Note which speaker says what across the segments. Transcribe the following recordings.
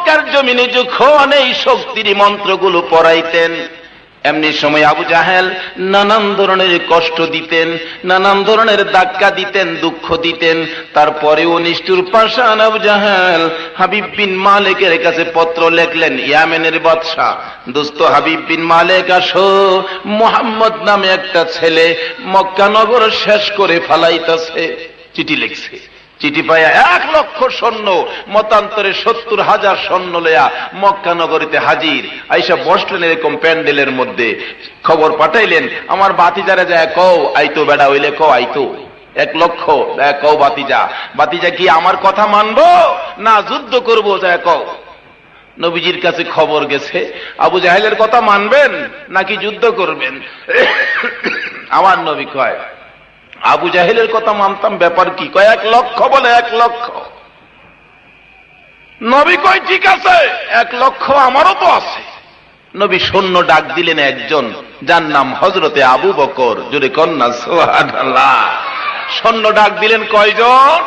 Speaker 1: মক্কার জমিনে যখন এই শক্তির মন্ত্রগুলো পড়াইতেন, এমনি সময় আবু জাহেল নানান ধরনের কষ্ট দিতেন, নানান ধরনের ধাক্কা দিতেন, দুঃখ দিতেন। তারপরেও নিষ্ঠুর পাষাণ আবু জাহেল হাবিব বিন মালিকের কাছে পত্র লিখলেন, ইয়ামেনের বাদশা, দোস্ত হাবিব বিন মালিক আসো, মুহাম্মদ নামে একটা ছেলে মক্কা নগর শেষ করে ফালাইতেছে। চিঠি লিখছে। চিঠি পাইয়া 1 লক্ষ সৈন্য, মতান্তরে 70,000 সৈন্য লইয়া মক্কা নগরীতে হাজির। আইসা বসলেন এরকম প্যান্ডেলের মধ্যে, খবর পাঠাইলেন, আমার বাতিজারে যায় কও আইতো, বেড়া হইলে কও আইতো। 1 লক্ষ কও বাতিজা, বাতিজা কি আমার কথা মানবো না যুদ্ধ করবো, যায় কও। নবীজির কাছে খবর গেছে, আবু জাহেলের কথা মানবেন নাকি যুদ্ধ করবেন? আমার নবী কয়, আবু জাহেলের কথা মানতাম, ব্যাপার কি? কয় 1 লক্ষ, বলে 1 লক্ষ। নবী কয় ঠিক আছে, 1 লক্ষ আমারও তো আছে। নবী সৈন্য ডাক দিলেন একজন, যার নাম হযরতে আবু বকর। জোরে কন্যা সুবহানাল্লাহ। সৈন্য ডাক দিলেন কয়জন?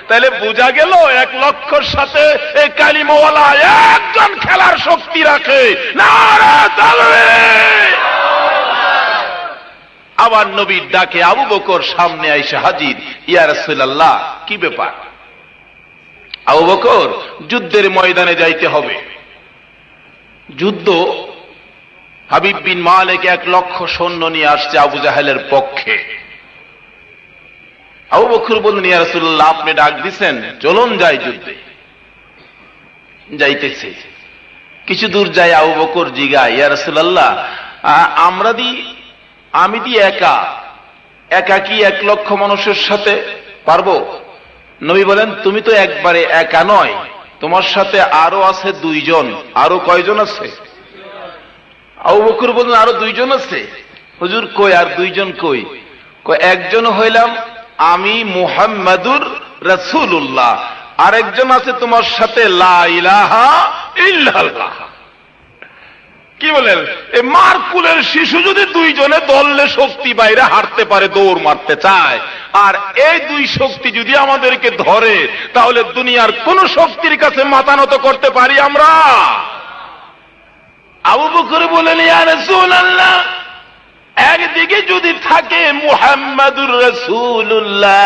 Speaker 1: তাহলে বোঝা গেল 1 লক্ষর সাথে এই কালিমাওয়ালা একজন খেলার শক্তি রাখে। নারে তাকবীর! আবার নবীর ডাকে আবু বকর সামনে আইসা হাজির। ইয়া রাসূলুল্লাহ, কি ব্যাপার? আবু বকর, যুদ্ধের ময়দানে যাইতে হবে। যুদ্ধ? হাবিব বিন মালিক 1 লক্ষ সৈন্য নিয়ে আসছে আবু জাহেলের পক্ষে। আবু বকর বললেন, ইয়া রাসূলুল্লাহ, আপনি ডাক দিছেন, চলুন যাই যুদ্ধে। যাইতেছে। কিছু দূর যায় আবু বকর জিগায়, ইয়া রাসূলুল্লাহ, আমি একা কি 1 লক্ষ মানুষের সাথে পারবো? নবী বলেন, তুমি তো একবারে একা নয়, তোমার সাথে আরো আছে 2 জন। আরো কয়জন আছে? আবু বকর বলেন, আরো 2 জন আছে। হুজুর কই? আর 2 জন কই? কই, একজন হইলাম আমি মুহাম্মাদুর রাসূলুল্লাহ, আরেকজন আছে তোমার সাথে লা ইলাহা ইল্লাল্লাহ। কি বলেন? এই মারকুলের শিশু যদি 2 জনে দললে শক্তি বাইরে হাঁটতে পারে, দৌড় মারতে চায়, আর এই 2 শক্তি যদি আমাদেরকে ধরে, তাহলে দুনিয়ার কোন শক্তির কাছে মাথা নত করতে পারি আমরা? আবু বকর বলেন, ইয়া রাসূলুল্লাহ, একদিকে যদি থাকে মুহাম্মাদুর রাসূলুল্লাহ,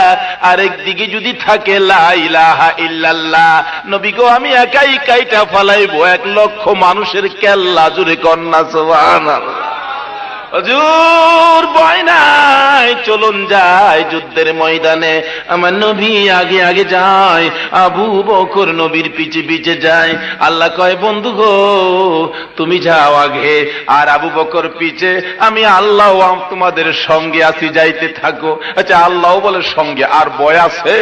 Speaker 1: আরেকদিকে যদি থাকে লা ইলাহা ইল্লাল্লাহ, নবী গো, আমি একাই কাইটা ফলাইবো 1 লক্ষ মানুষের কেল্লা। জোরে কন্যা সুবহানাল্লাহ। হুজুর ভয় নাই, চলুন যাই যুদ্ধের ময়দানে। আমার নবী আগে আগে যায়, আবু বকর নবীর পিছে পিছে যায়। আল্লাহ কয়, বন্ধু গো, তুমি যাও আগে, আর আবু বকর পিছে, আমি আল্লাহ তোমাদের সঙ্গে আছি, যাইতে থাকো। আচ্ছা, আল্লাহ বলে সঙ্গে, আর ভয় আছে?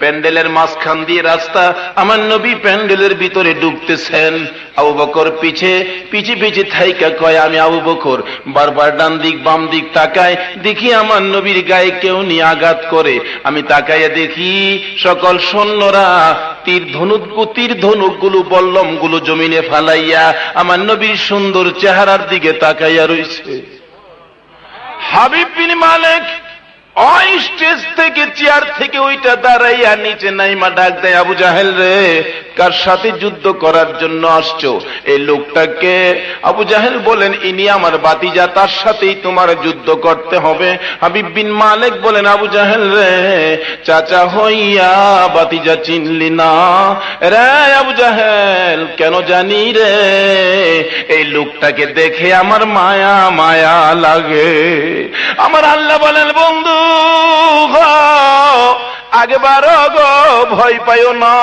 Speaker 1: প্যান্ডেলের মাঝখান দিয়ে রাস্তা, আমার নবী প্যান্ডেলের ভিতরে ঢুকতেছেন। আবু বকর পিছে পিছে পিছে থাইকা কয়, আমি আবু বকর বারবার ডান দিক বাম দিক তাকায়, দেখি আমার নবীর গায়ে কেউ নিয়ে আঘাত করে। আমি তাকাইয়া দেখি সকল সৈন্যরা তীর ধনুকগুলো বল্লমগুলো জমিনে ফালাইয়া আমার নবীর সুন্দর চেহারার দিকে তাকাইয়া রইছে। হাবিব বিন মালিক ওই স্টেজ থেকে, চেয়ার থেকে ওইটা দাঁড়াইয়া নিচে নাইমা ডাক দেয়, আবু জাহেল রে, কার সাথে যুদ্ধ করার জন্য আসছো? এই লোকটাকে। আবু জাহেল বলেন, ইনি আমার বাতিজা, তার সাথেই তোমার যুদ্ধ করতে হবে। হাবিব বিন মালিক বলেন, আবু জাহেল রে, চাচা হইয়া বাতিজা চিনলি না রে? আবু জাহেল, কেন জানি রে, এই লোকটাকে দেখে আমার মায়া মায়া লাগে। আমার আল্লাহ বলেন, বন্ধু আগেবার গো, ভয় পাইও না।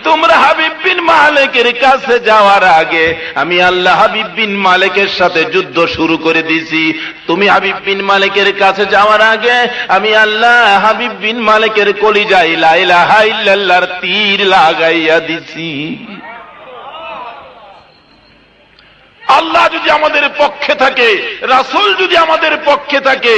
Speaker 1: তোমরা হাবিব বিন মালিকের কাছে যাওয়ার আগে আমি আল্লাহ হাবিব বিন মালিকের সাথে যুদ্ধ শুরু করে দিছি। তুমি হাবিব বিন মালিকের কাছে যাওয়ার আগে আমি আল্লাহ হাবিব বিন মালিকের কলিজায় লা ইলাহা ইল্লাল্লাহর তীর লাগাইয়া দিছি। আল্লাহ যদি আমাদের পক্ষে থাকে, রাসূল যদি আমাদের পক্ষে থাকে,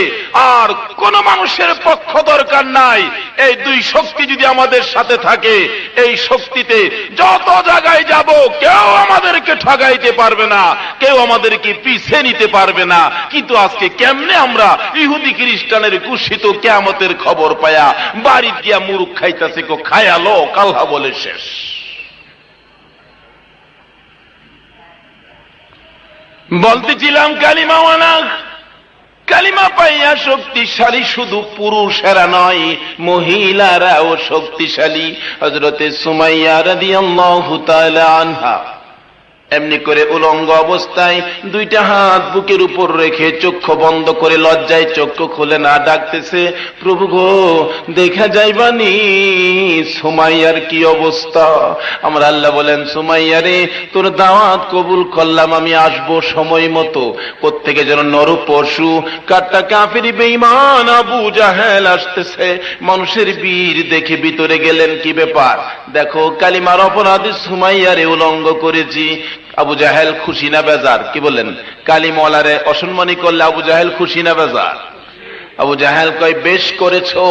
Speaker 1: আর কোন মানুষের পক্ষ দরকার নাই। এই 2 শক্তি যদি আমাদের সাথে থাকে, এই শক্তিতে যত জায়গায় যাব, কেউ আমাদেরকে ঠগাইতে পারবে না, কেউ আমাদেরকে পিছে নিতে পারবে না। কিন্তু আজকে কেমনে আমরা ইহুদি খ্রিস্টানের কুশিত কিয়ামতের খবর পায়া বাড়ি গিয়া মুরুখ খাইতাছে, খায়ালো কাল্লা বলে শেষ। বলতেছিলাম কালিমাওয়ালা, কালিমা পাইয়া শক্তিশালী শুধু পুরুষেরা নয়, মহিলারাও শক্তিশালী। হযরতে সুমাইয়া রাদিয়াল্লাহু তাআলা আনহা এমনি করে উলঙ্গ অবস্থায় দুইটা হাত বুকের উপর রেখে চক্ষু বন্ধ করে লজ্জায় চক্ষু খুলে না ডাকতেছে, প্রভু গো দেখা যাইবানি সুমাইয়ার কি অবস্থা। আমার আল্লাহ বলেন, সুমাইয়া রে তোর দাওয়াত কবুল করলাম, আমি আসবো সময় মতো। প্রত্যেকে যেন নর পশু, কাট্টা কাফির বেঈমান আবু জাহেল আসতেছে। মানুষের বীর দেখে ভিতরে গেলেন, কি ব্যাপার? দেখো কালিমার অপরাধী সুমাইয়া রে উলঙ্গ করেছি। আবু জাহেল খুশি না বেজার? কি বলেন? কালিমওয়ালারে অসম্মানী করলে আবু জাহেল খুশি না বেজার? আবু জাহেল কয় বেশ করেছো।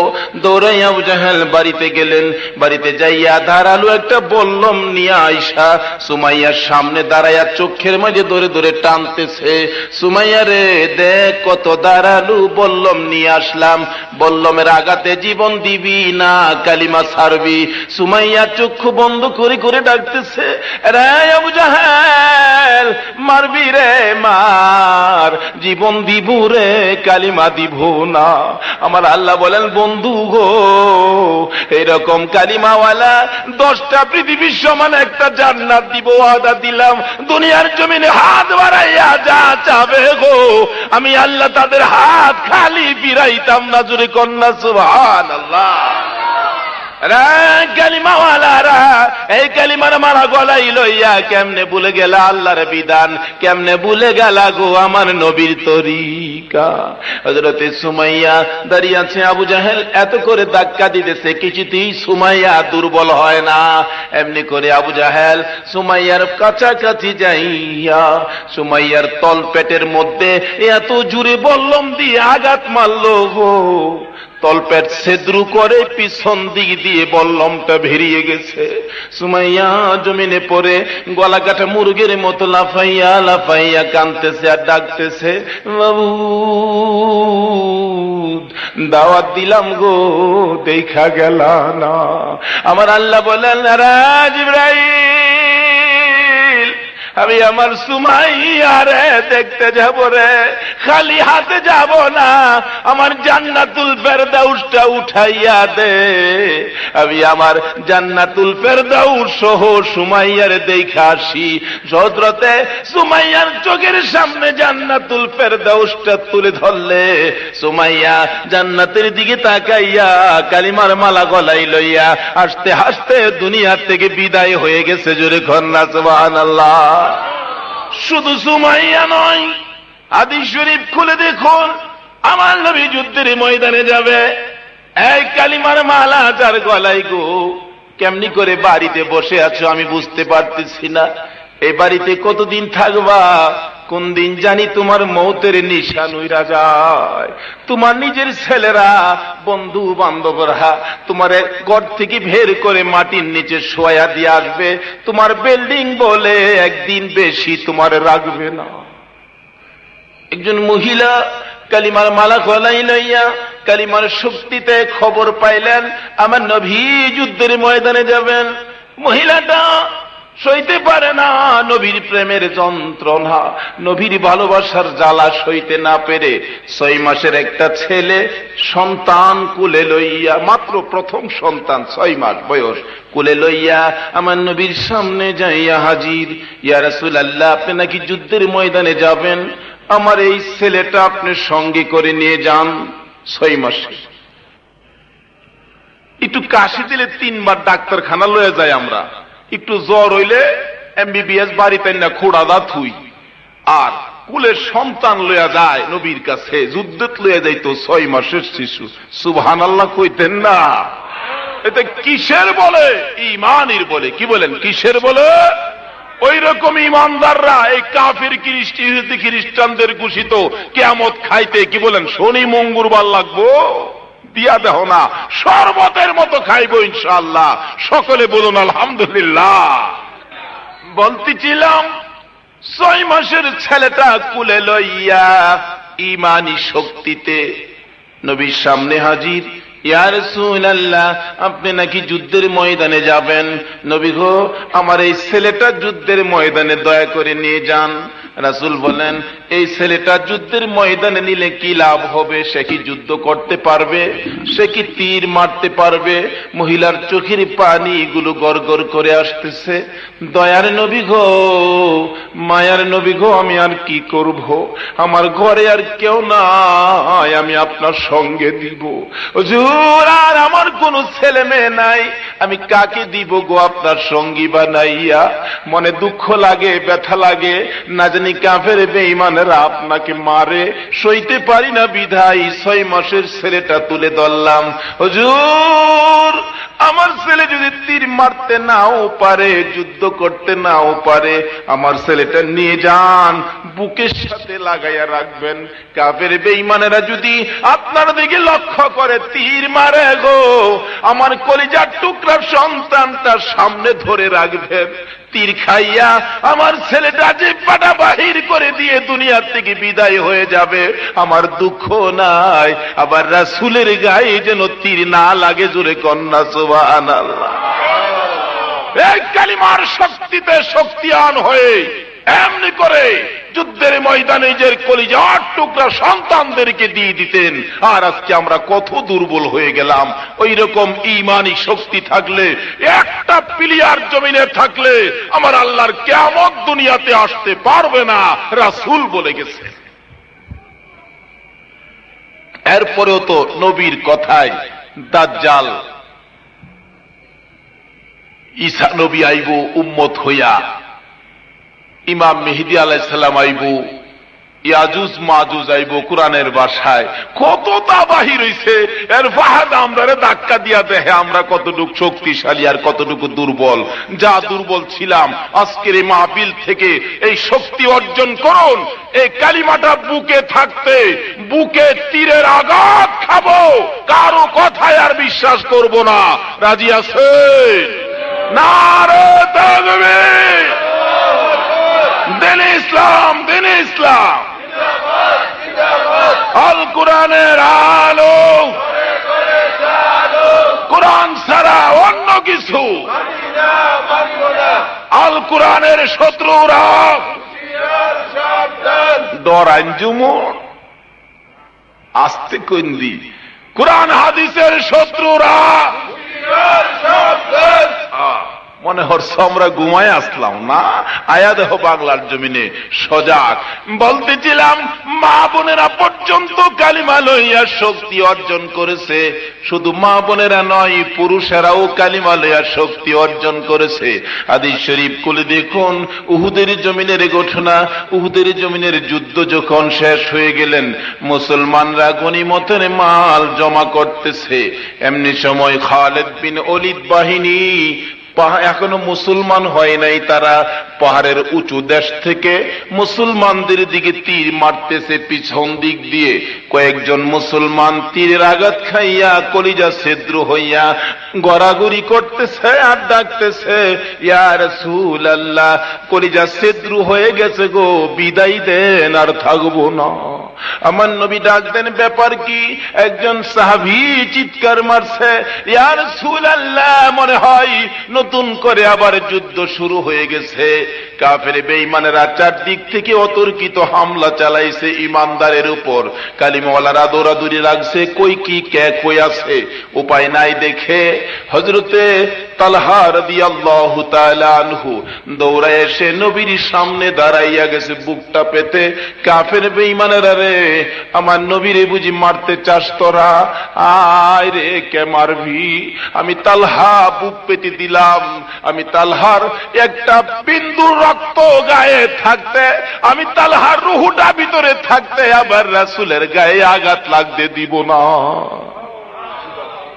Speaker 1: দৌড়াই আবু জাহেল বাড়িতে গেলেন। বাড়িতে যাইয়া ধারালো একটা বল্লম নিয়ে আইসা সুমাইয়ার সামনে দাঁড়াইয়া চোখের মাঝে ধরে ধরে টানতেছে, সুমাইয়া রে দেখ কত ধারালো বল্লম নিয়ে আসলাম, বল্লমের আঘাতে জীবন দিবি না কালিমা ছাড়বি? সুমাইয়া চক্ষু বন্ধ করে করে ডাকতেছে, রে আবু জাহেল মারবি রে মার, জীবন দিব রে কালিমা দিব না। আমার আল্লাহ বলেন, বন্ধু গো এরকম কালিমাওয়ালা 10টা পৃথিবীর সমান একটা জান্নাত দিব ওয়াদা দিলাম। দুনিয়ার জমিনে হাত বাড়াইয়া যা চাবে গো আমি আল্লাহ তাদের হাত খালি ফিরাইতাম না। জোরে কন্যা সুবহানাল্লাহ। কালিমাওয়ালারা এই কালিমার মালা গলাই লইয়া কেমনে ভুলে গেল আল্লাহর বিধান, কেমনে ভুলে গেল গো আমার নবীর তরিকা। হযরতে সুমাইয়া দাঁড়িয়ে আছে, আবু জাহেল এত করে ধাক্কা দিতেছে, কিছুতেই সুমাইয়া দুর্বল হয় না। এমনি করে আবু জাহেল সুমাইয়ার কাছাকাছি যাইয়া সুমাইয়ার তল পেটের মধ্যে এত জুড়ে বল্লম দিয়ে আঘাত মারলো গো, তলপেট ছেদ্রু করে পিছন দিক দিয়ে বল্লমটা বেরিয়ে গেছে। সুমাইয়া জমিনে পড়ে গলা কাটা মুরগির মতো লাফাইয়া লাফাইয়া কাঁদতেছে আর ডাকতেছে, বাবু দাওয়াত দিলাম গো দেখা গেল না। আমার আল্লাহ বলেন, জিবরাইল আমি আমার সুমাইয়ারে দেখতে যাব রে, খালি হাতে যাব না, আমার জান্নাতুল ফেরদাউসটা উঠাইয়া দে। আমি আমার জান্নাতুল ফেরদাউস সহ সুমাইয়ারে দেখা আসি। হযরতে সুমাইয়ার চোখের সামনে জান্নাতুল ফেরদাউসটা তুলে ধরলে সুমাইয়া জান্নাতের দিকে তাকাইয়া কালিমার মালা গলায় লইয়া হাসতে হাসতে দুনিয়ার থেকে বিদায় হয়ে গেছে। জোরে কন্যা সুবহানাল্লাহ। শুধু সুমাইয়া নয়, হাদিস শরীফ খুলে দেখুন, আমার নবী যুদ্ধের ময়দানে যাবে, এই কালিমার মালা তার গলায় গো। কেমনি করে বাড়িতে বসে আছো আমি বুঝতে পারতেছি না, এই বাড়িতে কতদিন থাকবা? কোন দিন জানি তোমার মৌতের নিশান উইরা যায়। তোমার নিজের ছেলেরা বন্ধু বান্ধবরা তোমার ঘর থেকে বের করে মাটির নিচে শোয়া দিয়ে আসবে। তোমার বিল্ডিং বলে একদিন বেশি তোমার রাখবে না। একজন মহিলা কালিমার মালা গলায় লইয়া কালিমার শক্তিতে খবর পাইলেন আমার নবী যুদ্ধের ময়দানে যাবেন। মহিলাটা সইতে পারে না নবীর প্রেমের যন্ত্রণা, নবীর ভালোবাসার জ্বালা সইতে না পেরে 6 মাসের একটা ছেলে সন্তান কুলে লইয়া, মাত্র প্রথম সন্তান 6 মাস বয়স, কুলে লইয়া আমার নবীর সামনে যাইয়া হাজির। ইয়া রাসূলুল্লাহ আপনি নাকি যুদ্ধের ময়দানে যাবেন, আমার এই ছেলেটা আপনি সঙ্গে করে নিয়ে যান। 6 মাসে একটু কাশি দিলে 3 বার ডাক্তারখানা লয়ে যায় আমরা, একটু জ্বর হইলে এমবিবিএস বাড়িতে না খোড়াদা থুই, আর কুলের সন্তান লইয়া যায় নবীর কাছে, যুদ্ধত লইয়া যাইতো 6 মাসের শিশু। সুবহানাল্লাহ কইতেন না? এতে কিসের বলে? ঈমানের বলে। কি বলেন কিসের বলে? ওই রকম ইমানদাররা এই কাফির খ্রিস্টানদের ঘোষিত কিয়ামত খাইতে কি বলেন শনি মঙ্গলবার লাগবো দিয়া দেহ না, শরবতের মতো খাইবো ইনশাআল্লাহ। সকলে বলুন আলহামদুলিল্লাহ। বলতেছিলাম 6 মাসের ছেলেটা কুলে লইয়া ইমানি শক্তিতে নবীর সামনে হাজির। ইয়া রাসূলুল্লাহ, আপনি নাকি যুদ্ধের ময়দানে যাবেন। নবী গো, আমার এই ছেলেটা যুদ্ধের ময়দানে দয়া করে নিয়ে যান। রাসূল বলেন, এই ছেলেটা যুদ্ধের ময়দানে নিলে কি লাভ হবে? সে কি যুদ্ধ করতে পারবে? সে কি তীর মারতে পারবে? মহিলার চোখের পানিগুলো গড়গড় করে আসতেছে। দয়ার নবী গো, মায়ার নবী গো, আমি আর কি করব? আমার ঘরে আর কেউ নাই, আমি আপনার সঙ্গে দিব। হুজুর, আর আমার কোন ছেলে মেয়ে নাই, আমি কাকে দিব গো আপনার সঙ্গী বানাইয়া? মনে দুঃখ লাগে, ব্যথা লাগে, না জানি কাফের বেঈমানেরা আপনাকে মারে, সইতে পারি না বিধায় 6 মাসের ছেলেটা তুলে ধরলাম। হুজুর, আমার ছেলে যদি তীর মারতে নাও পারে, যুদ্ধ করতে নাও পারে, আমার ছেলেটা নিয়ে যান, বুকের সাথে লাগাইয়া রাখবেন। কাফের বেঈমানেরা যদি আপনার দিকে লক্ষ্য করে তীর মারে গো, আমার কলিজার টুকরা সন্তানটা সামনে ধরে রাখবেন। তীর খাইয়া আমার ছেলেটা যে পাটা বাহির করে দিয়ে দুনিয়ার থেকে বিদায় হয়ে যাবে, আমার দুঃখ নাই। আবার রাসূলের গায়ে যেন তীর না লাগে, জোরে কন্যা সুবহানাল্লাহ। এই কালিমার শক্তিতে শক্তিয়ান হয়ে এমনি করে যুদ্ধের ময়দানে নিজের কলিজার টুকরা সন্তানদেরকে দিয়ে দিতেন। আর আজকে আমরা কত দুর্বল হয়ে গেলাম। ওই রকম ঈমানি শক্তি থাকলে, একটা প্লেয়ার জমিনে থাকলে আমার আল্লাহর কিয়ামত দুনিয়াতে আসতে পারবে না, রাসূল বলে গেছে। এরপরেও তো নবীর কথায় দাজ্জাল, ঈসা নবী আইব উম্মত হইয়া, ইমাম মেহেদী আলাইহিস সালাম আইব, ইয়াজুজ মাজুজ আইব, কোরআনের ভাষায় কত তাবাহি রইছে। এর ফাহাদ আমরারে ধাক্কা দিয়া দেখে আমরা কতটুকু শক্তিশালী আর কতটুকু দুর্বল। যা দুর্বল ছিলাম, আজকের এই মাহফিল থেকে এই শক্তি অর্জন করুন। এই কালিমাটা বুকে থাকতে বুকে তীরের আঘাত খাবো, কারো কথায় আর বিশ্বাস করব না। রাজি আছে? নারে তাকবীর! দিন ইসলাম, দিন ইসলাম, আল কোরআনের আলো, কোরআন ছাড়া অন্য কিছু, আল কোরআনের শত্রুরা ডরাইন জুমুন আস্তে কন্দি, কোরআন হাদিসের শত্রুরা মনে হচ্ছে আমরা ঘুমায় আসলাম না। আয়া দেহ বাংলার জমিনে সজাগ। বলতেছিলাম, মা বোনেরা পর্যন্ত কালিমা লইয়া শক্তি অর্জন করেছে। শুধু মা বোনেরা নয়, পুরুষেরাও কালিমা লইয়া শক্তি অর্জন করেছে। হাদিস শরীফ খুলে দেখুন, উহুদের জমিনের ঘটনা। উহুদের জমিনের যুদ্ধ যখন শেষ হয়ে গেলেন, মুসলমানরা গনিমতের মাল জমা করতেছে। এমনি সময় খালিদ বিন ওলীদ বাহিনী, এখনো মুসলমান হয় নাই, তারা পাহাড়ের উঁচু দেশ থেকে মুসলমানদের দিকে তীর মারতেছে পিছন দিক দিয়ে। কয়েকজন মুসলমান তীরের আঘাত খাইয়া কলিজা ছিদ্র হইয়া গড়াগড়ি করতেছে আর ডাকতেছে, ইয়া রাসূলুল্লাহ, কলিজা ছিদ্র হয়ে গেছে গো, বিদায় দেন, আর থাকবো না। আমার নবী ডাক দেন, ব্যাপার কি? একজন সাহাবী চিৎকার মারছে, ইয়া রাসূলুল্লাহ, মনে হয় নতুন করে আবার যুদ্ধ শুরু হয়ে গেছে। কাফের বেঈমানেরা চারদিক থেকে অতর্কিত হামলা চালাইছে ইমানদারের উপর। কালিমাওয়ালারা দৌড়াদৌড়ি লাগছে, কই কি কে কই আছে, উপায় নাই দেখে হযরতে তালহা রাদিয়াল্লাহু তাআলা আনহু দৌড়ায় এসে নবীর সামনে দাঁড়াইয়া গেছে বুকটা পেতে। কাফের বেঈমানেরা, রে আমার নবীরে বুঝি মারতে চাস তোরা? আয় রে, কে মারবি? আমি তালহা বুক পেতে দিলাম। আমি তালহার একটা বিন্দু রক্ত গায়ে থাকতে, আমি তালহার রুহুটা ভিতরে থাকতে আবার রাসূলের গায়ে আঘাত লাগতে দিব না।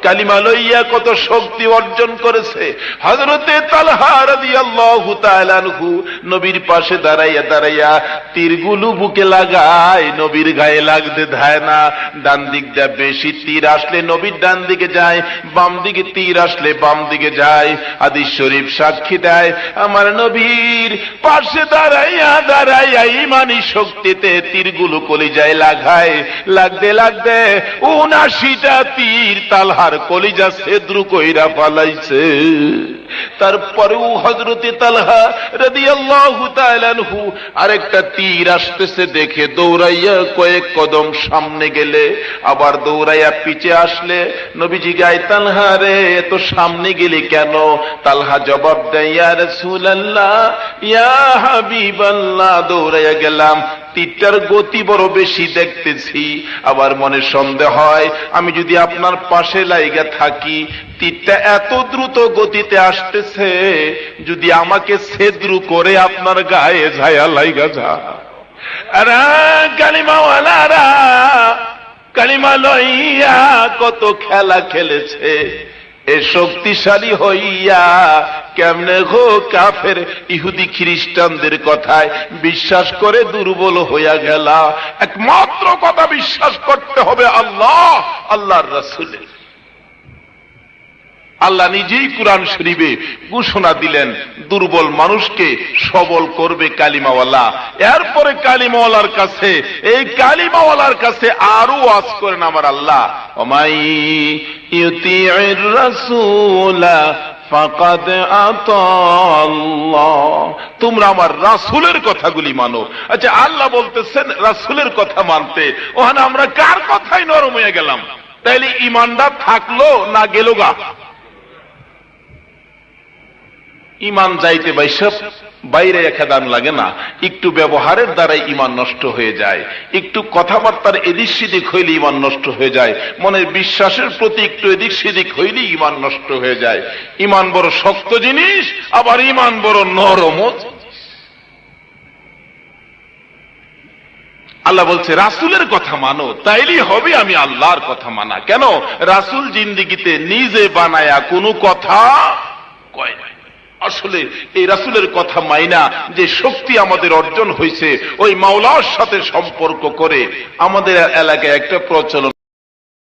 Speaker 1: কালিমা লইয়া কত শক্তি অর্জন করেছে। হযরতে তালহা রাদিয়াল্লাহু তাআলা আনহু নবীর পাশে দাঁড়াইয়া দাঁড়াইয়া তীরগুলো বুকে লাগায়, নবীর গায়ে লাগতে দেয় না। ডান দিক দিয়ে বেশি তীর আসলে নবীর ডান দিকে যায়, বাম দিকে তীর আসলে বাম দিকে যায়। হাদিস শরীফ সাক্ষী দেয়, আমার নবীর পাশে দাঁড়াইয়া দাঁড়াইয়া ইমানি শক্তিতে তীরগুলো কলিজায় লাগায়। লাগতে লাগতে ৭৯টা তীর তালহার কলিজা ছেদ্র কইরা ফালাইছে। তারপরেও হযরতে তালহা রাদিয়াল্লাহু তাআলা আনহু আরেকটা তীর আসতেছে দেখে দৌড়াইয়া কয়েক কদম সামনে গেলে, আবার দৌড়াইয়া পিছে আসলে নবীজি গায়, তালহা রে এত সামনে গেলি কেন? তালহা জবাব দেয়, ইয়া রাসূলুল্লাহ, ইয়া হাবিবাল্লাহ, দৌড়াইয়া গেলাম, তীরটার গতি বড় বেশি দেখতেছি। আবার মনে সন্দেহ হয়, আমি যদি আপনার পাশে লাইগা থাকি, তীরটা এত দ্রুত গতিতে আসতেছে, যদি আমাকে ছেদ্র করে আপনার গায়ে ছায়া লাইগা যা। আরে কালিমাওয়ালারা কালিমা লইয়া কত খেলা খেলেছে, এ শক্তিশালী হইয়া কেমনে গো কাফের ইহুদি খ্রিস্টানদের কথায় বিশ্বাস করে দুর্বল হইয়া গেলা। একমাত্র কথা বিশ্বাস করতে হবে আল্লাহ, আল্লাহর রাসূলের। আল্লাহ নিজেই কুরআন শরীফে ঘোষণা দিলেন, দুর্বল মানুষকে সবল করবে কালিমাওয়ালা। এরপরে কালিমাওয়ালার কাছে, এই কালিমাওয়ালার কাছে আরো ওয়াজ করেন আমার আল্লাহ, ওমাই ইউতিউর রাসূলা ফাকাদ আতাল্লাহ, তোমরা আমার রাসূলের কথাগুলি মানো। আচ্ছা, আল্লাহ বলতেছেন রাসূলের কথা মানতে, ওখানে আমরা কার কথাই নরম হয়ে গেলাম? তাইলে ঈমানটা থাকলো না গেল গা? ইমান যাইতে বাইরে একাদান লাগে না, একটু ব্যবহারের দ্বারাই ইমান নষ্ট হয়ে যায়, একটু কথাবার্তার এদিক সেদিক হইলে ইমান নষ্ট হয়ে যায়, মনের বিশ্বাসের প্রতি একটু এদিক সেদিক হইলে ইমান নষ্ট হয়ে যায়। ইমান বড় শক্ত জিনিস, আবার ইমান বড় নরম। আল্লাহ বলছে রাসূলের কথা মানো, তাইলেই হবে আমি আল্লাহর কথা মানা। কেন? রাসূল জিন্দেগিতে নিজে বানায়া কোনো কথা কয় না। আসলে এই রাসূলের কথা মাইনা যে শক্তি আমাদের অর্জন হয়েছে, ওই মাওলার সাথে সম্পর্ক করে আমাদের এলাকায় একটা প্রচলন